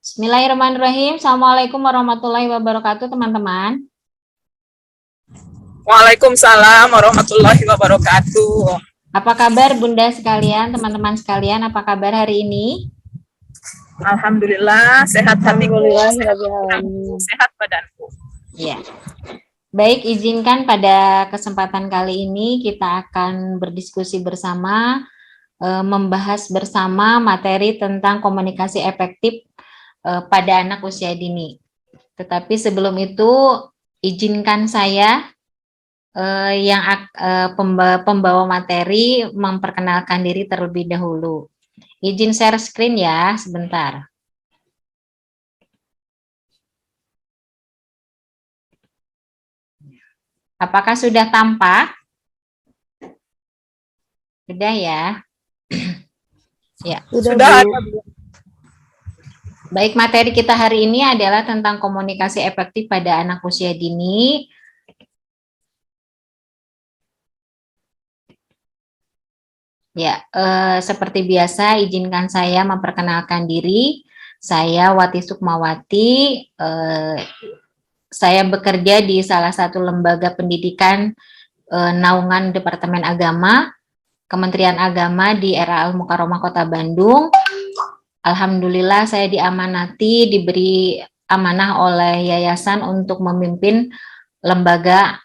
Bismillahirrahmanirrahim. Assalamualaikum warahmatullahi wabarakatuh, teman-teman. Waalaikumsalam warahmatullahi wabarakatuh. Apa kabar Bunda sekalian, teman-teman sekalian? Apa kabar hari ini? Alhamdulillah, sehat hatiku, sehat badanku. Ya. Baik, izinkan pada kesempatan kali ini kita akan berdiskusi bersama, membahas bersama materi tentang komunikasi efektif pada anak usia dini. Tetapi sebelum itu, izinkan saya yang pembawa materi memperkenalkan diri terlebih dahulu. Izin share screen ya, sebentar. Apakah sudah tampak? Sudah ya? Ya. Sudah. Baik, materi kita hari ini adalah tentang komunikasi efektif pada anak usia dini. Ya, seperti biasa, izinkan saya memperkenalkan diri. Saya Wati Sukmawati. Saya bekerja di salah satu lembaga pendidikan naungan Departemen Agama, Kementerian Agama di era Al Mukarramah Kota Bandung. Alhamdulillah saya diamanati, diberi amanah oleh yayasan untuk memimpin lembaga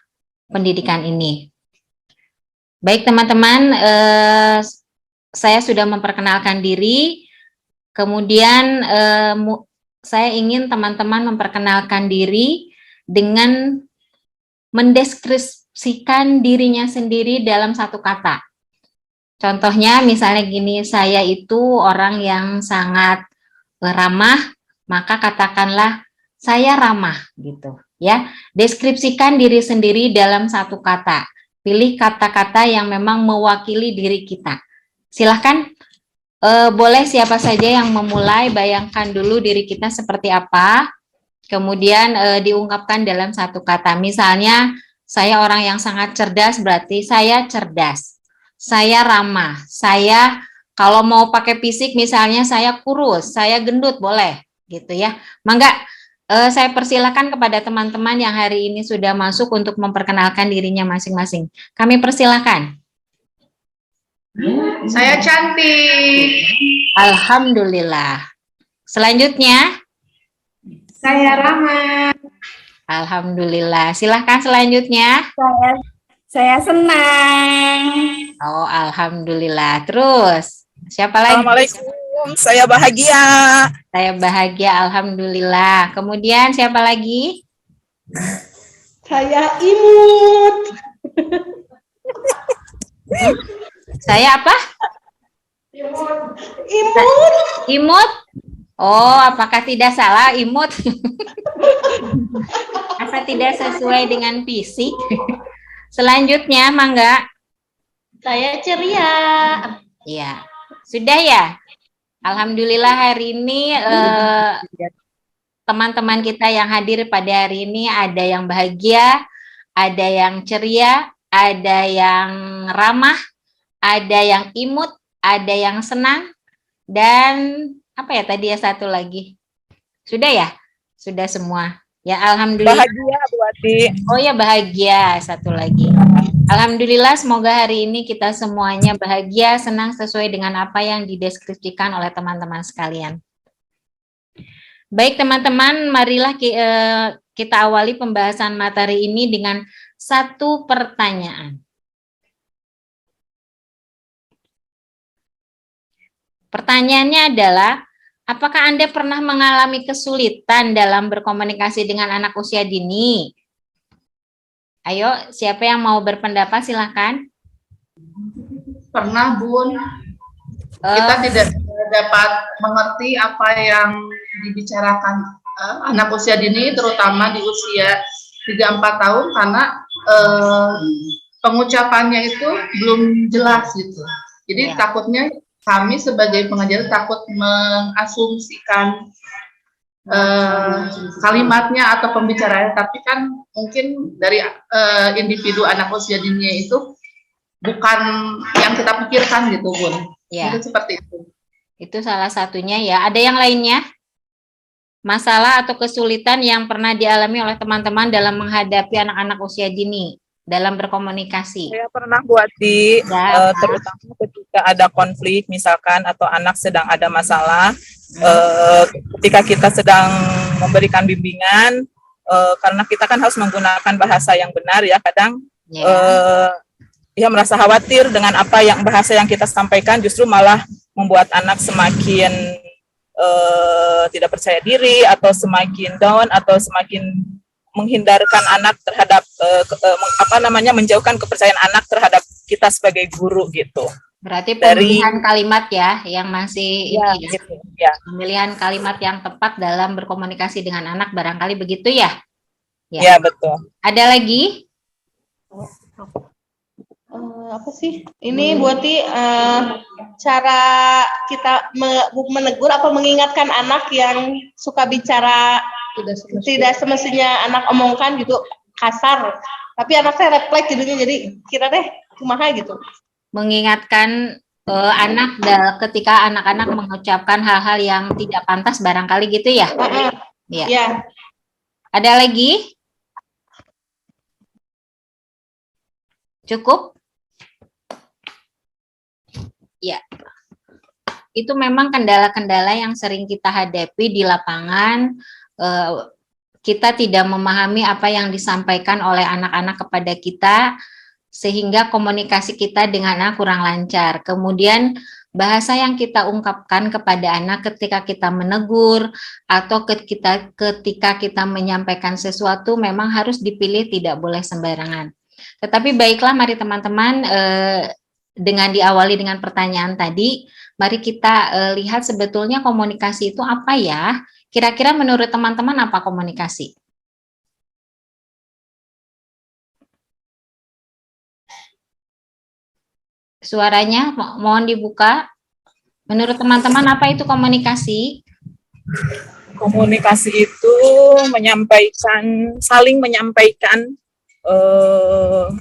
pendidikan ini. Baik teman-teman, saya sudah memperkenalkan diri, kemudian saya ingin teman-teman memperkenalkan diri dengan mendeskripsikan dirinya sendiri dalam satu kata. Contohnya misalnya gini, saya itu orang yang sangat ramah, maka katakanlah saya ramah gitu ya. Deskripsikan diri sendiri dalam satu kata. Pilih kata-kata yang memang mewakili diri kita. Silahkan, boleh siapa saja yang memulai, bayangkan dulu diri kita seperti apa, kemudian diungkapkan dalam satu kata. Misalnya, saya orang yang sangat cerdas, berarti saya cerdas. Saya ramah, saya kalau mau pakai fisik misalnya saya kurus, saya gendut, boleh gitu ya. Mangga, saya persilakan kepada teman-teman yang hari ini sudah masuk untuk memperkenalkan dirinya masing-masing. Kami persilakan. Saya cantik. Alhamdulillah. Selanjutnya. Saya ramah. Alhamdulillah. Silahkan selanjutnya. Saya senang. Oh, alhamdulillah. Terus, siapa lagi? Assalamualaikum, saya bahagia. Saya bahagia, alhamdulillah. Kemudian siapa lagi? Saya imut. Saya apa? Imut. Imut? Oh, apakah tidak salah imut? Apa tidak sesuai dengan fisik? Selanjutnya, Mangga. Saya ceria. Ya, sudah ya. Alhamdulillah hari ini teman-teman kita yang hadir pada hari ini ada yang bahagia, ada yang ceria, ada yang ramah, ada yang imut, ada yang senang, dan apa ya tadi ya satu lagi. Sudah ya? Sudah semua. Ya, alhamdulillah. Bahagia, Bu Wati. Oh ya, bahagia satu lagi. Alhamdulillah, semoga hari ini kita semuanya bahagia, senang sesuai dengan apa yang dideskripsikan oleh teman-teman sekalian. Baik teman-teman, marilah kita awali pembahasan materi ini dengan satu pertanyaan. Pertanyaannya adalah, apakah Anda pernah mengalami kesulitan dalam berkomunikasi dengan anak usia dini? Ayo, siapa yang mau berpendapat silahkan. Pernah, Bun. Kita tidak dapat mengerti apa yang dibicarakan anak usia dini, terutama di usia 3-4 tahun, karena pengucapannya itu belum jelas gitu. Jadi takutnya kami sebagai pengajar takut mengasumsikan kalimatnya atau pembicaraannya, tapi kan mungkin dari individu anak usia dini itu bukan yang kita pikirkan gitu, Bun. Ya. Itu seperti itu. Itu salah satunya ya. Ada yang lainnya? masalah atau kesulitan yang pernah dialami oleh teman-teman dalam menghadapi anak-anak usia dini dalam berkomunikasi. Saya pernah buat di Ya, terutama ketika ada konflik misalkan atau anak sedang ada masalah, ketika kita sedang memberikan bimbingan, karena kita kan harus menggunakan bahasa yang benar ya, kadang ya merasa khawatir dengan apa yang bahasa yang kita sampaikan justru malah membuat anak semakin tidak percaya diri atau semakin down atau semakin menghindarkan anak terhadap menjauhkan kepercayaan anak terhadap kita sebagai guru gitu. Berarti pemilihan kalimat ya yang masih ya, ini gitu, ya. Pemilihan kalimat yang tepat dalam berkomunikasi dengan anak barangkali begitu ya? Ya, betul. Ada lagi? Apa sih? Ini Buati cara kita menegur atau mengingatkan anak yang suka bicara tidak semestinya anak omongkan gitu, kasar. Tapi anak saya refleks jadinya, jadi kira deh kumaha gitu. Mengingatkan anak ketika anak-anak mengucapkan hal-hal yang tidak pantas barangkali gitu ya? Iya. Ya. Ada lagi? Cukup? Ya. Itu memang kendala-kendala yang sering kita hadapi di lapangan. Kita tidak memahami apa yang disampaikan oleh anak-anak kepada kita, sehingga komunikasi kita dengan anak kurang lancar. Kemudian bahasa yang kita ungkapkan kepada anak ketika kita menegur atau ketika kita menyampaikan sesuatu memang harus dipilih, tidak boleh sembarangan. Tetapi baiklah, mari teman-teman, dengan diawali dengan pertanyaan tadi, mari kita lihat sebetulnya komunikasi itu apa ya? Kira-kira menurut teman-teman apa komunikasi? Suaranya mohon dibuka. Menurut teman-teman apa itu komunikasi? Komunikasi itu saling menyampaikan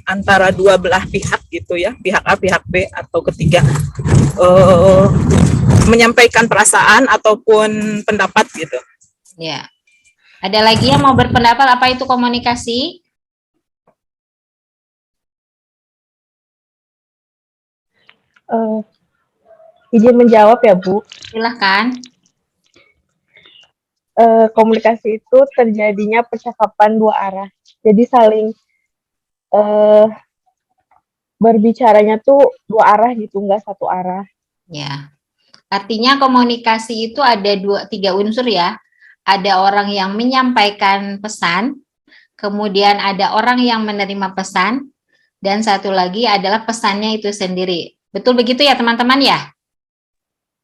antara dua belah pihak gitu ya, pihak A, pihak B atau ketiga, menyampaikan perasaan ataupun pendapat gitu. Ya. Ada lagi yang mau berpendapat apa itu komunikasi? Izin menjawab ya, Bu. Silahkan. Komunikasi itu terjadinya percakapan dua arah. Jadi saling berbicaranya tuh dua arah gitu, nggak satu arah. Ya. Artinya komunikasi itu ada tiga unsur ya. Ada orang yang menyampaikan pesan, kemudian ada orang yang menerima pesan, dan satu lagi adalah pesannya itu sendiri. Betul begitu ya teman-teman ya?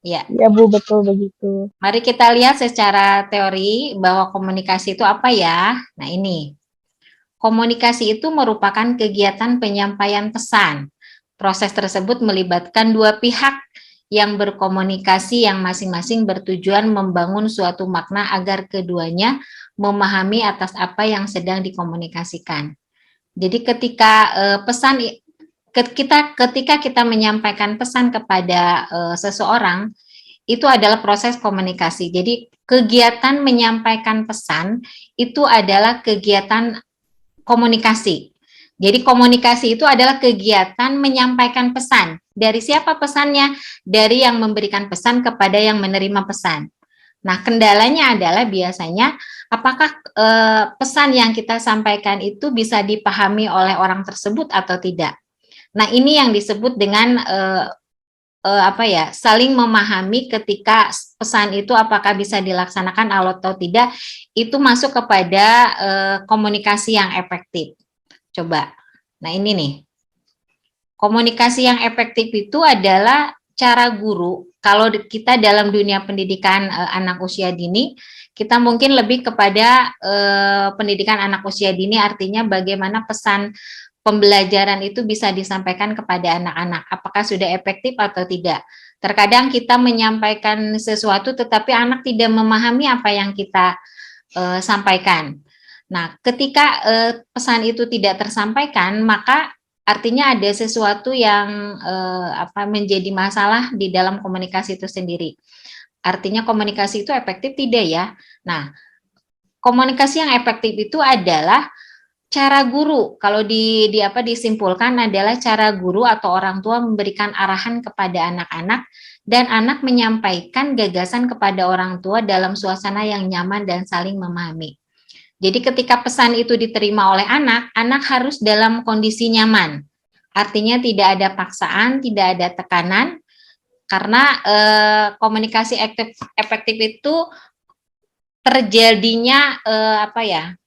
Ya. Ya Bu, betul begitu. Mari kita lihat secara teori bahwa komunikasi itu apa ya. Nah ini, komunikasi itu merupakan kegiatan penyampaian pesan. Proses tersebut melibatkan dua pihak yang berkomunikasi yang masing-masing bertujuan membangun suatu makna agar keduanya memahami atas apa yang sedang dikomunikasikan. Jadi ketika kita menyampaikan pesan kepada seseorang, itu adalah proses komunikasi. Jadi kegiatan menyampaikan pesan itu adalah kegiatan komunikasi. Jadi komunikasi itu adalah kegiatan menyampaikan pesan. Dari siapa pesannya? Dari yang memberikan pesan kepada yang menerima pesan. Nah, kendalanya adalah biasanya apakah pesan yang kita sampaikan itu bisa dipahami oleh orang tersebut atau tidak. Nah, ini yang disebut dengan saling memahami ketika pesan itu apakah bisa dilaksanakan atau tidak, itu masuk kepada komunikasi yang efektif. Coba, nah ini nih, komunikasi yang efektif itu adalah cara guru, kalau kita dalam dunia pendidikan anak usia dini, kita mungkin lebih kepada pendidikan anak usia dini, artinya bagaimana pesan pembelajaran itu bisa disampaikan kepada anak-anak, apakah sudah efektif atau tidak. Terkadang kita menyampaikan sesuatu tetapi anak tidak memahami apa yang kita sampaikan. Nah, ketika pesan itu tidak tersampaikan, maka artinya ada sesuatu yang menjadi masalah di dalam komunikasi itu sendiri. artinya komunikasi itu efektif? Tidak ya. Nah, komunikasi yang efektif itu adalah cara guru. Kalau disimpulkan adalah cara guru atau orang tua memberikan arahan kepada anak-anak dan anak menyampaikan gagasan kepada orang tua dalam suasana yang nyaman dan saling memahami. Jadi ketika pesan itu diterima oleh anak, anak harus dalam kondisi nyaman. Artinya tidak ada paksaan, tidak ada tekanan, karena komunikasi efektif itu terjadinya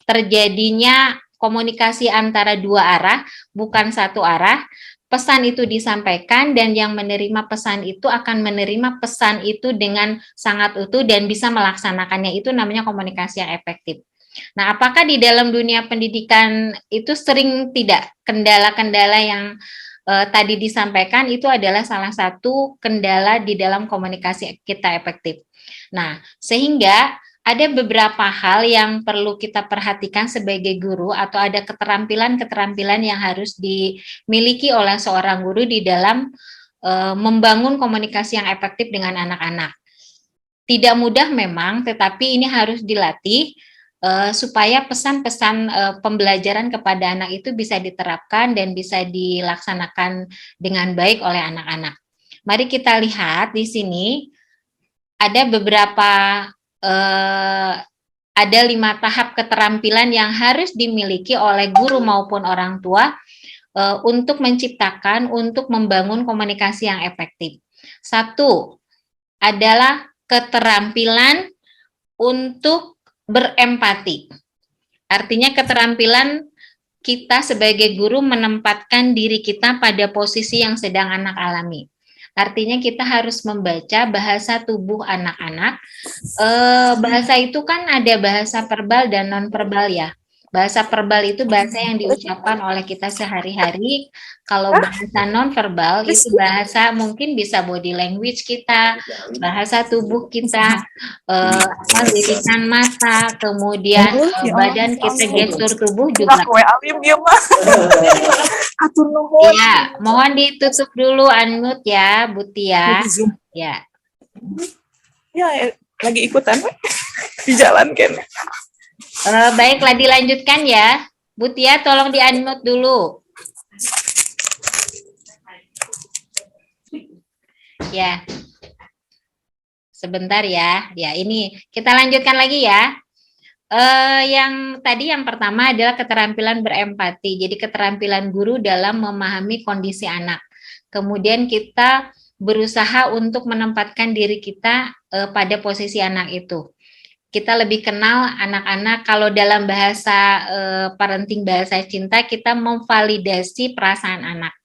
terjadinya komunikasi antara dua arah, bukan satu arah. Pesan itu disampaikan dan yang menerima pesan itu akan menerima pesan itu dengan sangat utuh dan bisa melaksanakannya. Itu namanya komunikasi yang efektif. Nah, apakah di dalam dunia pendidikan itu sering tidak kendala-kendala yang tadi disampaikan itu adalah salah satu kendala di dalam komunikasi kita efektif. Nah, sehingga ada beberapa hal yang perlu kita perhatikan sebagai guru atau ada keterampilan-keterampilan yang harus dimiliki oleh seorang guru di dalam membangun komunikasi yang efektif dengan anak-anak. Tidak mudah memang, tetapi ini harus dilatih supaya pesan-pesan pembelajaran kepada anak itu bisa diterapkan dan bisa dilaksanakan dengan baik oleh anak-anak. Mari kita lihat di sini ada beberapa ada 5 tahap keterampilan yang harus dimiliki oleh guru maupun orang tua untuk menciptakan, untuk membangun komunikasi yang efektif. 1 adalah keterampilan untuk berempati. Artinya keterampilan kita sebagai guru menempatkan diri kita pada posisi yang sedang anak alami. Artinya kita harus membaca bahasa tubuh anak-anak. Bahasa itu kan ada bahasa verbal dan non-verbal ya. Bahasa verbal itu bahasa yang diucapkan oleh kita sehari-hari. Kalau bahasa non-verbal itu bahasa mungkin bisa body language kita, bahasa tubuh kita, lirikan mata, kemudian badan kita, gestur tubuh juga. Ya, mohon ditutup dulu unmute ya, Butia. Ya. Ya, lagi ikutan di jalan kan. Baiklah, dilanjutkan ya. Butia, tolong di-unmute dulu. Ya. Sebentar ya. Ya, ini kita lanjutkan lagi ya. Yang tadi yang pertama adalah keterampilan berempati. Jadi keterampilan guru dalam memahami kondisi anak. Kemudian kita berusaha untuk menempatkan diri kita pada posisi anak itu. Kita lebih kenal anak-anak. Kalau dalam bahasa parenting, bahasa cinta, kita memvalidasi perasaan anak.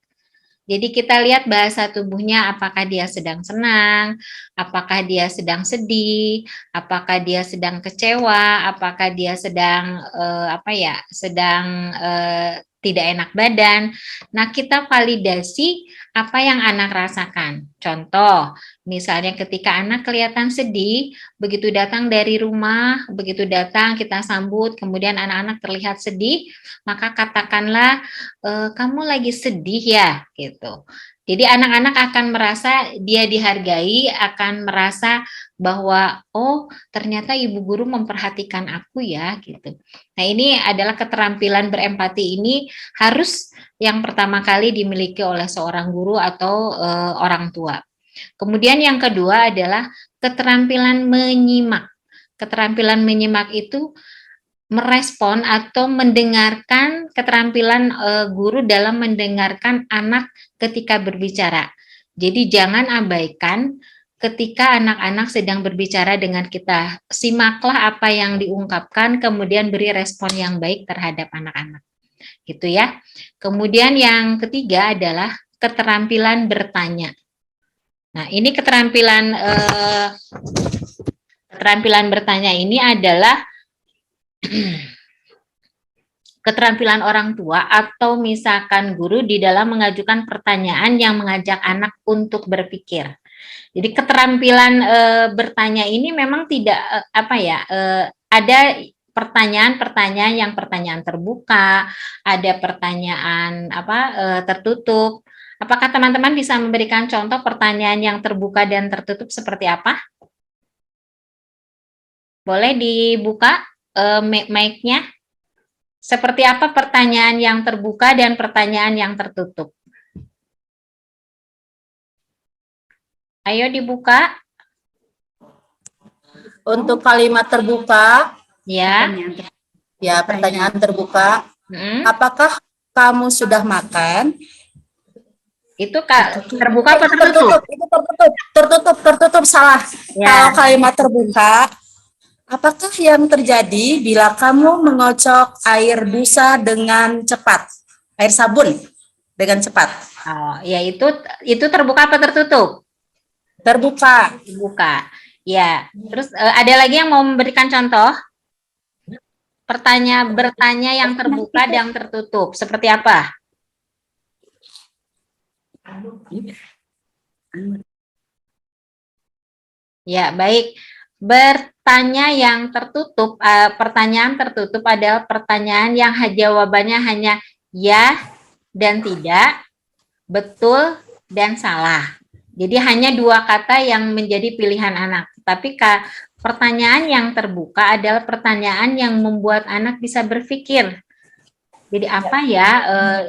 Jadi kita lihat bahasa tubuhnya, apakah dia sedang senang, apakah dia sedang sedih, apakah dia sedang kecewa, apakah dia sedang tidak enak badan. Nah, kita validasi apa yang anak rasakan. Contoh, misalnya ketika anak kelihatan sedih, begitu datang dari rumah, begitu datang kita sambut, kemudian anak-anak terlihat sedih, maka katakanlah, kamu lagi sedih ya, gitu. Jadi anak-anak akan merasa dia dihargai, akan merasa bahwa oh ternyata ibu guru memperhatikan aku ya, gitu. Nah, ini adalah keterampilan berempati ini harus yang pertama kali dimiliki oleh seorang guru atau orang tua. Kemudian yang kedua adalah keterampilan menyimak. Keterampilan menyimak itu merespon atau mendengarkan, keterampilan guru dalam mendengarkan anak ketika berbicara. Jadi jangan abaikan ketika anak-anak sedang berbicara dengan kita. Simaklah apa yang diungkapkan, kemudian beri respon yang baik terhadap anak-anak. Gitu ya. Kemudian yang ketiga adalah keterampilan bertanya. Nah, ini keterampilan bertanya ini adalah keterampilan orang tua atau misalkan guru di dalam mengajukan pertanyaan yang mengajak anak untuk berpikir. Jadi keterampilan bertanya ini memang tidak ada pertanyaan-pertanyaan yang pertanyaan terbuka, ada pertanyaan tertutup. Apakah teman-teman bisa memberikan contoh pertanyaan yang terbuka dan tertutup seperti apa? Boleh dibuka mic-nya? Seperti apa pertanyaan yang terbuka dan pertanyaan yang tertutup? Ayo dibuka. Untuk kalimat terbuka, Ya. pertanyaan terbuka, Hmm. apakah kamu sudah makan? Itu terbuka apa tertutup? Tertutup, salah. Ya. Kalau kalimat terbuka, apakah yang terjadi bila kamu mengocok air busa dengan cepat? Air sabun dengan cepat. Oh, ya itu terbuka apa tertutup? Terbuka. Terbuka. Ya. Terus ada lagi yang mau memberikan contoh? Bertanya yang terbuka dan tertutup. Seperti apa? Ya, baik. Bertanya yang tertutup, pertanyaan tertutup adalah pertanyaan yang jawabannya hanya ya dan tidak, betul dan salah. Jadi hanya dua kata yang menjadi pilihan anak. Tapi pertanyaan yang terbuka adalah pertanyaan yang membuat anak bisa berpikir. Jadi apa ya?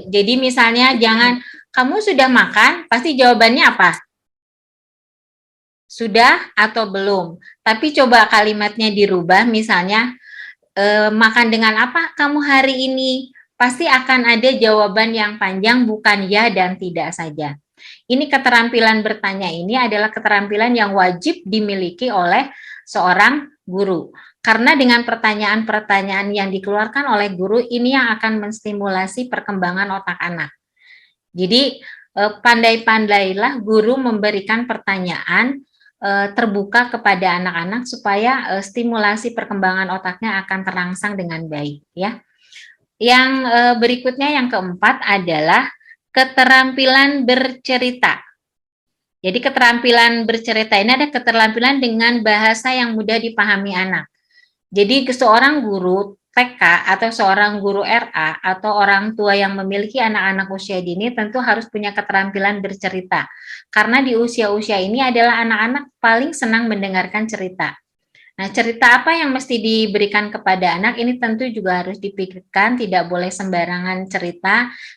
Jadi misalnya jangan kamu sudah makan, pasti jawabannya apa? Sudah atau belum. Tapi coba kalimatnya dirubah, misalnya makan dengan apa kamu hari ini? Pasti akan ada jawaban yang panjang, bukan ya dan tidak saja. Ini keterampilan bertanya ini adalah keterampilan yang wajib dimiliki oleh seorang guru. Karena dengan pertanyaan-pertanyaan yang dikeluarkan oleh guru, ini yang akan menstimulasi perkembangan otak anak. Jadi pandai-pandailah guru memberikan pertanyaan terbuka kepada anak-anak supaya stimulasi perkembangan otaknya akan terangsang dengan baik, ya. Yang berikutnya yang keempat adalah keterampilan bercerita. Jadi keterampilan bercerita ini ada keterampilan dengan bahasa yang mudah dipahami anak. Jadi seorang guru TK atau seorang guru RA atau orang tua yang memiliki anak-anak usia dini tentu harus punya keterampilan bercerita. Karena di usia-usia ini adalah anak-anak paling senang mendengarkan cerita. Nah, cerita apa yang mesti diberikan kepada anak ini tentu juga harus dipikirkan, tidak boleh sembarangan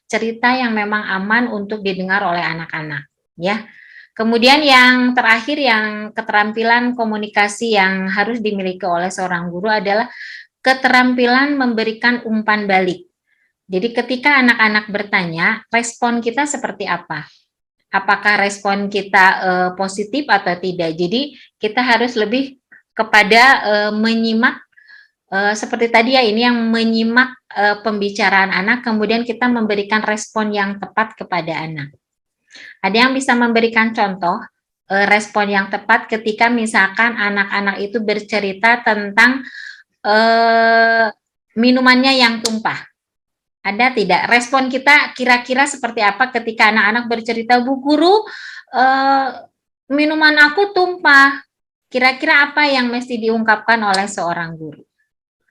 cerita yang memang aman untuk didengar oleh anak-anak, ya. Kemudian yang terakhir yang keterampilan komunikasi yang harus dimiliki oleh seorang guru adalah keterampilan memberikan umpan balik. Jadi ketika anak-anak bertanya, respon kita seperti apa? Apakah respon kita positif atau tidak? Jadi kita harus lebih kepada menyimak seperti tadi ya, ini yang menyimak pembicaraan anak, kemudian kita memberikan respon yang tepat kepada anak. Ada yang bisa memberikan contoh respon yang tepat ketika misalkan anak-anak itu bercerita tentang minumannya yang tumpah. Ada tidak? Respon kita kira-kira seperti apa ketika anak-anak bercerita, Bu Guru, minuman aku tumpah. Kira-kira apa yang mesti diungkapkan oleh seorang guru?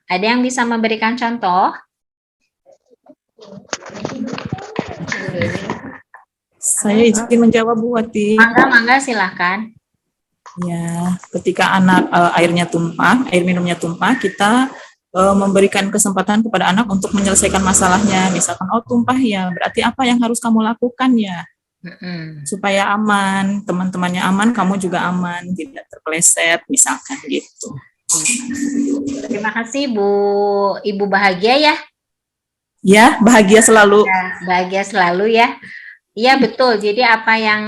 Ada yang bisa memberikan contoh? Saya izin menjawab, Bu Wati. Mangga, silahkan. Ya, ketika anak air minumnya tumpah, kita memberikan kesempatan kepada anak untuk menyelesaikan masalahnya. Misalkan, oh tumpah ya, berarti apa yang harus kamu lakukan ya? Supaya aman, teman-temannya aman, kamu juga aman, tidak terpeleset, misalkan gitu. Terima kasih Bu, Ibu bahagia ya? Ya, bahagia selalu. Ya, bahagia selalu ya. Iya betul, jadi apa yang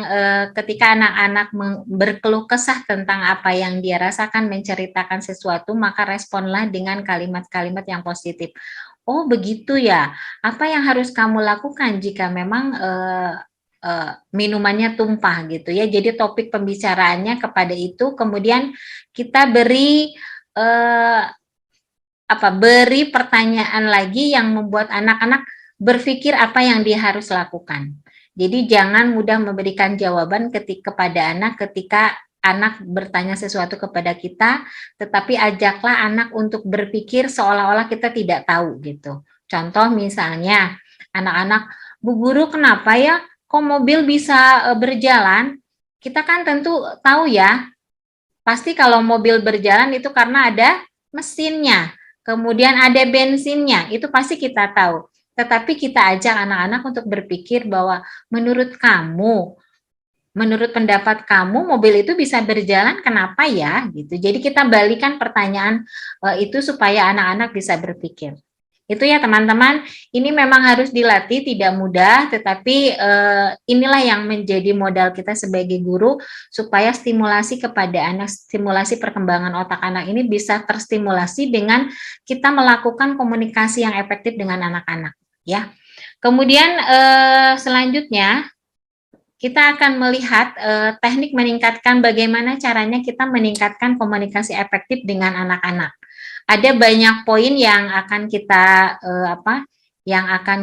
ketika anak-anak berkeluh kesah tentang apa yang dia rasakan, menceritakan sesuatu, maka responlah dengan kalimat-kalimat yang positif. Oh begitu ya, apa yang harus kamu lakukan jika memang minumannya tumpah gitu ya. Jadi topik pembicaraannya kepada itu, kemudian kita beri beri pertanyaan lagi yang membuat anak-anak berpikir apa yang dia harus lakukan. Jadi jangan mudah memberikan jawaban kepada anak ketika anak bertanya sesuatu kepada kita, tetapi ajaklah anak untuk berpikir seolah-olah kita tidak tahu gitu. Contoh misalnya, anak-anak, Bu Guru kenapa ya kok mobil bisa berjalan? Kita kan tentu tahu ya, pasti kalau mobil berjalan itu karena ada mesinnya, kemudian ada bensinnya, itu pasti kita tahu. Tetapi kita ajak anak-anak untuk berpikir bahwa menurut kamu, menurut pendapat kamu mobil itu bisa berjalan kenapa ya gitu. Jadi kita balikan pertanyaan itu supaya anak-anak bisa berpikir. Itu ya teman-teman, ini memang harus dilatih, tidak mudah, tetapi inilah yang menjadi modal kita sebagai guru supaya stimulasi kepada anak, stimulasi perkembangan otak anak ini bisa terstimulasi dengan kita melakukan komunikasi yang efektif dengan anak-anak, ya. Kemudian selanjutnya kita akan melihat teknik meningkatkan bagaimana caranya kita meningkatkan komunikasi efektif dengan anak-anak. Ada banyak poin yang akan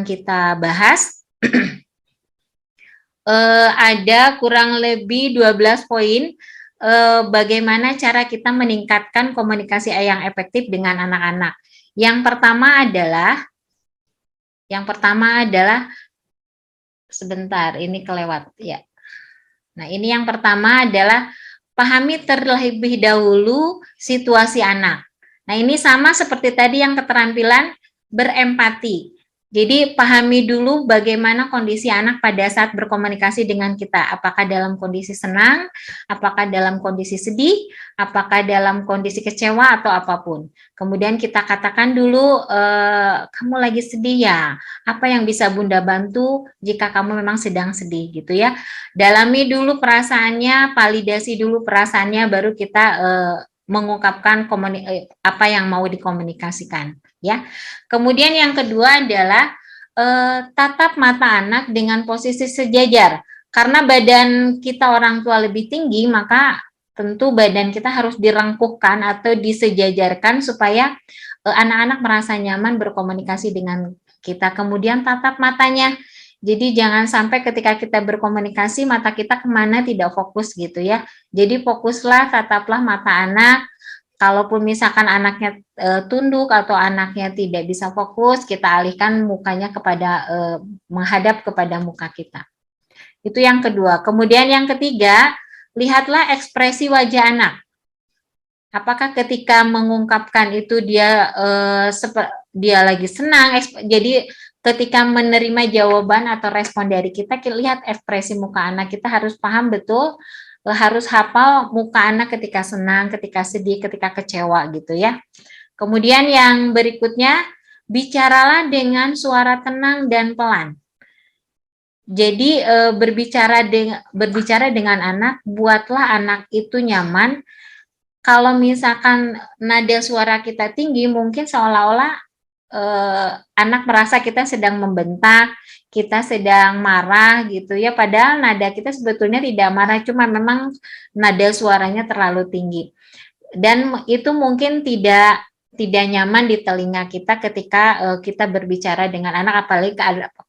kita bahas. Ada kurang lebih 12 poin bagaimana cara kita meningkatkan komunikasi yang efektif dengan anak-anak. Yang pertama adalah sebentar, ini kelewat ya. Nah, ini yang pertama adalah pahami terlebih dahulu situasi anak. Nah, ini sama seperti tadi yang keterampilan berempati. Jadi, pahami dulu bagaimana kondisi anak pada saat berkomunikasi dengan kita. Apakah dalam kondisi senang, apakah dalam kondisi sedih, apakah dalam kondisi kecewa, atau apapun. Kemudian kita katakan dulu, kamu lagi sedih ya? Apa yang bisa Bunda bantu jika kamu memang sedang sedih gitu ya. Dalami dulu perasaannya, validasi dulu perasaannya, baru kita mengungkapkan apa yang mau dikomunikasikan ya. Kemudian yang kedua adalah tatap mata anak dengan posisi sejajar. Karena badan kita orang tua lebih tinggi, maka tentu badan kita harus direngkuhkan atau disejajarkan supaya anak-anak merasa nyaman berkomunikasi dengan kita. Kemudian tatap matanya. Jadi jangan sampai ketika kita berkomunikasi mata kita kemana tidak fokus gitu ya. Jadi fokuslah, tataplah mata anak. Kalaupun misalkan anaknya tunduk atau anaknya tidak bisa fokus, kita alihkan mukanya kepada menghadap kepada muka kita. Itu yang kedua. Kemudian yang ketiga, lihatlah ekspresi wajah anak. Apakah ketika mengungkapkan itu dia lagi senang, jadi ketika menerima jawaban atau respon dari kita lihat ekspresi muka anak, kita harus paham betul, harus hafal muka anak ketika senang, ketika sedih, ketika kecewa gitu ya. Kemudian yang berikutnya, bicaralah dengan suara tenang dan pelan. Jadi berbicara dengan anak, buatlah anak itu nyaman. Kalau misalkan nada suara kita tinggi, mungkin seolah-olah anak merasa kita sedang membentak, kita sedang marah gitu ya, padahal nada kita sebetulnya tidak marah, cuma memang nada suaranya terlalu tinggi. Dan itu mungkin tidak nyaman di telinga kita ketika kita berbicara dengan anak, apalagi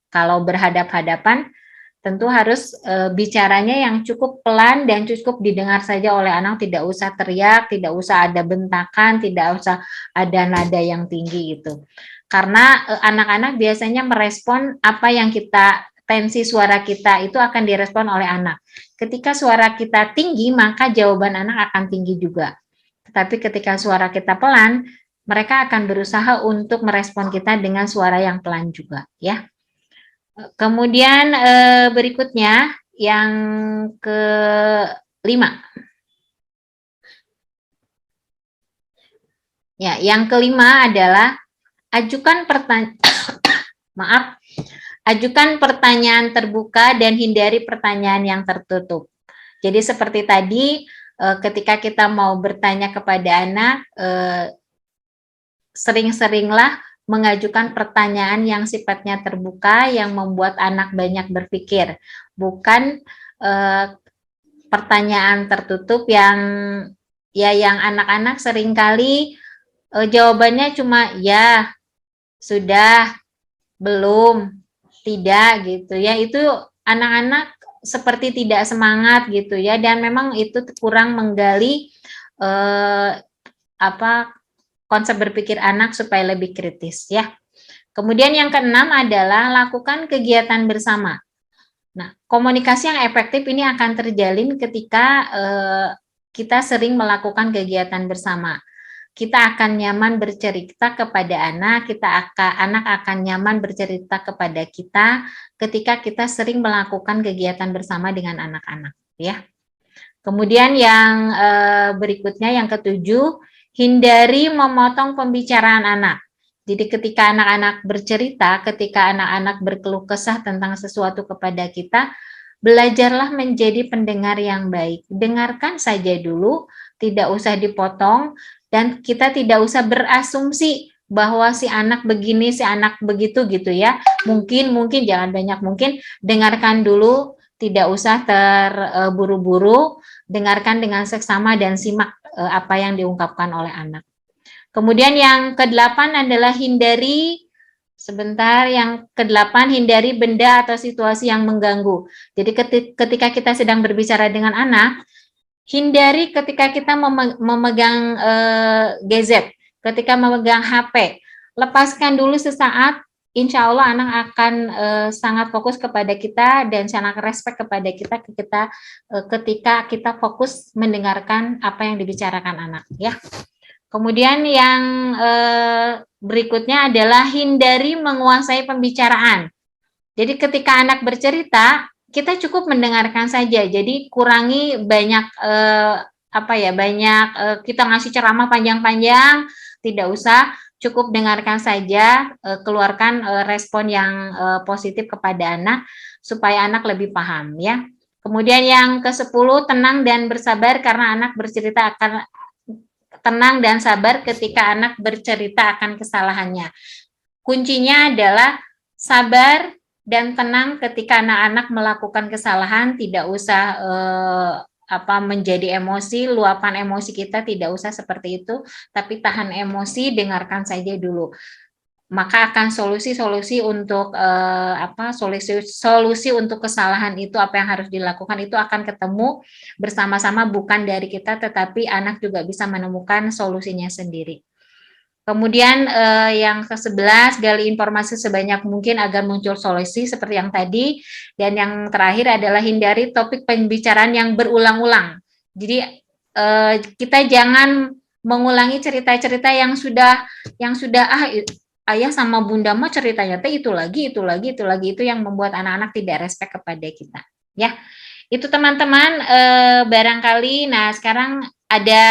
kalau berhadap-hadapan. Tentu harus bicaranya yang cukup pelan dan cukup didengar saja oleh anak, tidak usah teriak, tidak usah ada bentakan, tidak usah ada nada yang tinggi itu. Karena anak-anak biasanya merespon apa yang tensi suara kita itu akan direspon oleh anak. Ketika suara kita tinggi, maka jawaban anak akan tinggi juga. Tetapi ketika suara kita pelan, mereka akan berusaha untuk merespon kita dengan suara yang pelan juga, ya. Kemudian berikutnya yang kelima. Ya, yang kelima adalah ajukan pertanyaan terbuka dan hindari pertanyaan yang tertutup. Jadi seperti tadi ketika kita mau bertanya kepada anak, sering-seringlah mengajukan pertanyaan yang sifatnya terbuka, yang membuat anak banyak berpikir, bukan pertanyaan tertutup yang anak-anak seringkali jawabannya cuma ya, sudah, belum, tidak gitu ya. Itu anak-anak seperti tidak semangat gitu ya, dan memang itu kurang menggali konsep berpikir anak supaya lebih kritis ya. Kemudian yang keenam adalah lakukan kegiatan bersama. Nah, komunikasi yang efektif ini akan terjalin ketika kita sering melakukan kegiatan bersama. kita akan nyaman bercerita kepada anak, anak akan nyaman bercerita kepada kita ketika kita sering melakukan kegiatan bersama dengan anak-anak, ya. Kemudian yang berikutnya, yang ketujuh, hindari memotong pembicaraan anak. Jadi ketika anak-anak bercerita, ketika anak-anak berkeluh kesah tentang sesuatu kepada kita, belajarlah menjadi pendengar yang baik. Dengarkan saja dulu, tidak usah dipotong, dan kita tidak usah berasumsi bahwa si anak begini, si anak begitu gitu ya. Mungkin jangan banyak mungkin, dengarkan dulu, tidak usah terburu-buru, dengarkan dengan seksama dan simak apa yang diungkapkan oleh anak. Kemudian yang ke-8 adalah hindari hindari benda atau situasi yang mengganggu. Jadi ketika kita sedang berbicara dengan anak, hindari ketika kita memegang gadget, ketika memegang HP, lepaskan dulu sesaat, insya Allah anak akan sangat fokus kepada kita dan sangat respect kepada kita ketika kita fokus mendengarkan apa yang dibicarakan anak, ya. Kemudian yang berikutnya adalah hindari menguasai pembicaraan. Jadi ketika anak bercerita, kita cukup mendengarkan saja. Jadi kurangi banyak kita ngasih ceramah panjang-panjang, tidak usah, cukup dengarkan saja, keluarkan respon yang positif kepada anak supaya anak lebih paham, ya. Kemudian yang ke-10, tenang dan bersabar karena anak bercerita akan tenang dan sabar ketika anak bercerita akan kesalahannya. Kuncinya adalah sabar dan tenang ketika anak-anak melakukan kesalahan, tidak usah menjadi emosi, luapan emosi kita tidak usah seperti itu, tapi tahan emosi, dengarkan saja dulu. Maka akan solusi untuk solusi untuk kesalahan itu, apa yang harus dilakukan itu akan ketemu bersama-sama, bukan dari kita, tetapi anak juga bisa menemukan solusinya sendiri. Kemudian yang ke-11, gali informasi sebanyak mungkin agar muncul solusi seperti yang tadi. Dan yang terakhir adalah hindari topik pembicaraan yang berulang-ulang. Jadi kita jangan mengulangi cerita-cerita yang sudah ayah sama bunda mah ceritanya itu lagi, itu yang membuat anak-anak tidak respect kepada kita. Ya, itu teman-teman barangkali. Nah, sekarang ada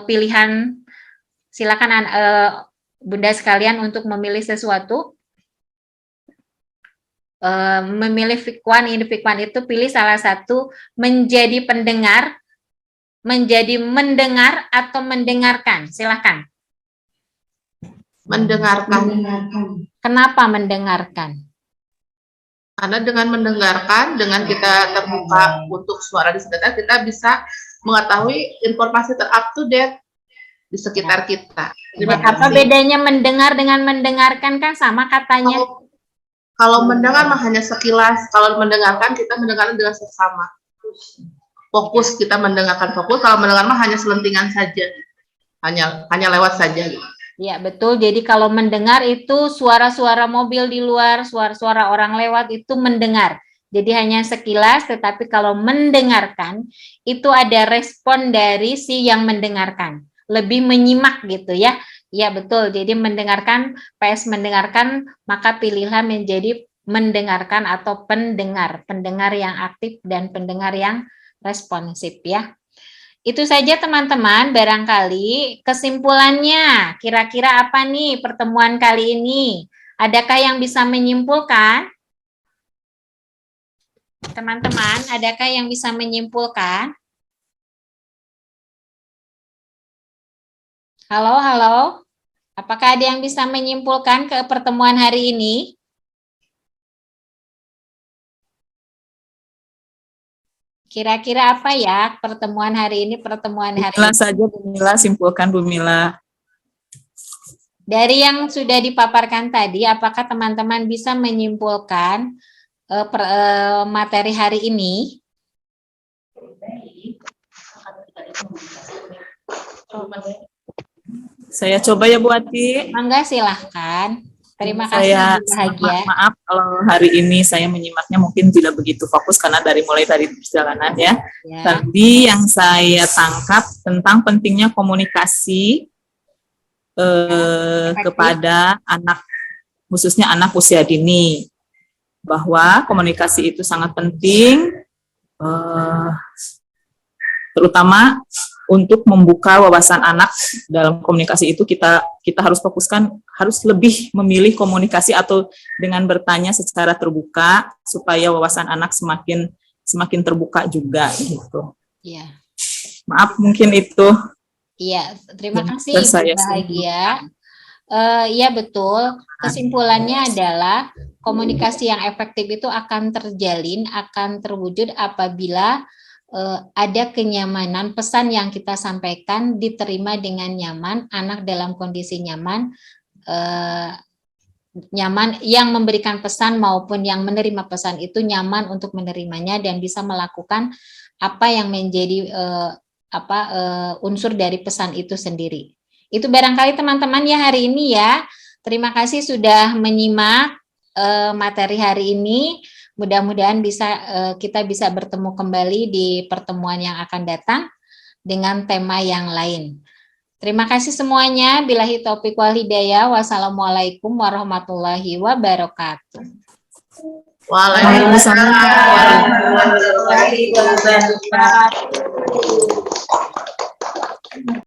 pilihan. Silakan bunda sekalian untuk memilih sesuatu, memilih fikwan itu, pilih salah satu, menjadi pendengar, menjadi mendengar, atau mendengarkan. Silakan. Mendengarkan. Kenapa mendengarkan? Karena dengan mendengarkan, dengan kita terbuka untuk suara di sekitar, kita bisa mengetahui informasi up to date di sekitar kita. Apa bedanya mendengar dengan mendengarkan? Kan sama katanya. Kalau mendengar mah hanya sekilas, kalau mendengarkan kita mendengarkan dengan seksama. Fokus, kita mendengarkan fokus, kalau mendengar mah hanya selentingan saja. Hanya lewat saja gitu. Ya, betul. Jadi kalau mendengar itu suara-suara mobil di luar, suara-suara orang lewat itu mendengar. Jadi hanya sekilas, tetapi kalau mendengarkan itu ada respon dari si yang mendengarkan. Lebih menyimak gitu ya. Ya betul, jadi mendengarkan, PS mendengarkan, maka pilihlah menjadi mendengarkan atau pendengar. Pendengar yang aktif dan pendengar yang responsif ya. Itu saja teman-teman, barangkali kesimpulannya, kira-kira apa nih pertemuan kali ini? Adakah yang bisa menyimpulkan? Teman-teman, adakah yang bisa menyimpulkan? Halo. Apakah ada yang bisa menyimpulkan ke pertemuan hari ini? Kira-kira apa ya pertemuan hari ini? Mila saja, Bu Mila, simpulkan Bu Mila. Dari yang sudah dipaparkan tadi, apakah teman-teman bisa menyimpulkan materi hari ini? Saya coba ya Bu Ati. Mangga silahkan. Terima kasih Saya Ibu Bahagia. maaf kalau hari ini saya menyimaknya mungkin tidak begitu fokus karena mulai dari perjalanan ya. Ya. Tadi yang saya tangkap tentang pentingnya komunikasi kepada anak, khususnya anak usia dini, bahwa komunikasi itu sangat penting, terutama untuk membuka wawasan anak. Dalam komunikasi itu kita harus fokuskan, harus lebih memilih komunikasi atau dengan bertanya secara terbuka supaya wawasan anak semakin terbuka juga gitu. Iya. Maaf mungkin itu. Iya, terima yang kasih bisa saya Ibu Bahagia. Iya betul. Kesimpulannya adalah komunikasi yang efektif itu akan terjalin, akan terwujud apabila ada kenyamanan, pesan yang kita sampaikan diterima dengan nyaman, anak dalam kondisi nyaman, nyaman yang memberikan pesan maupun yang menerima pesan itu nyaman untuk menerimanya dan bisa melakukan apa yang menjadi unsur dari pesan itu sendiri. Itu barangkali teman-teman ya hari ini ya. Terima kasih sudah menyimak materi hari ini. Mudah-mudahan kita bisa bertemu kembali di pertemuan yang akan datang dengan tema yang lain. Terima kasih semuanya. Billahi taufiq wal hidayah. Wassalamualaikum warahmatullahi wabarakatuh. Waalaikumsalam warahmatullahi wabarakatuh.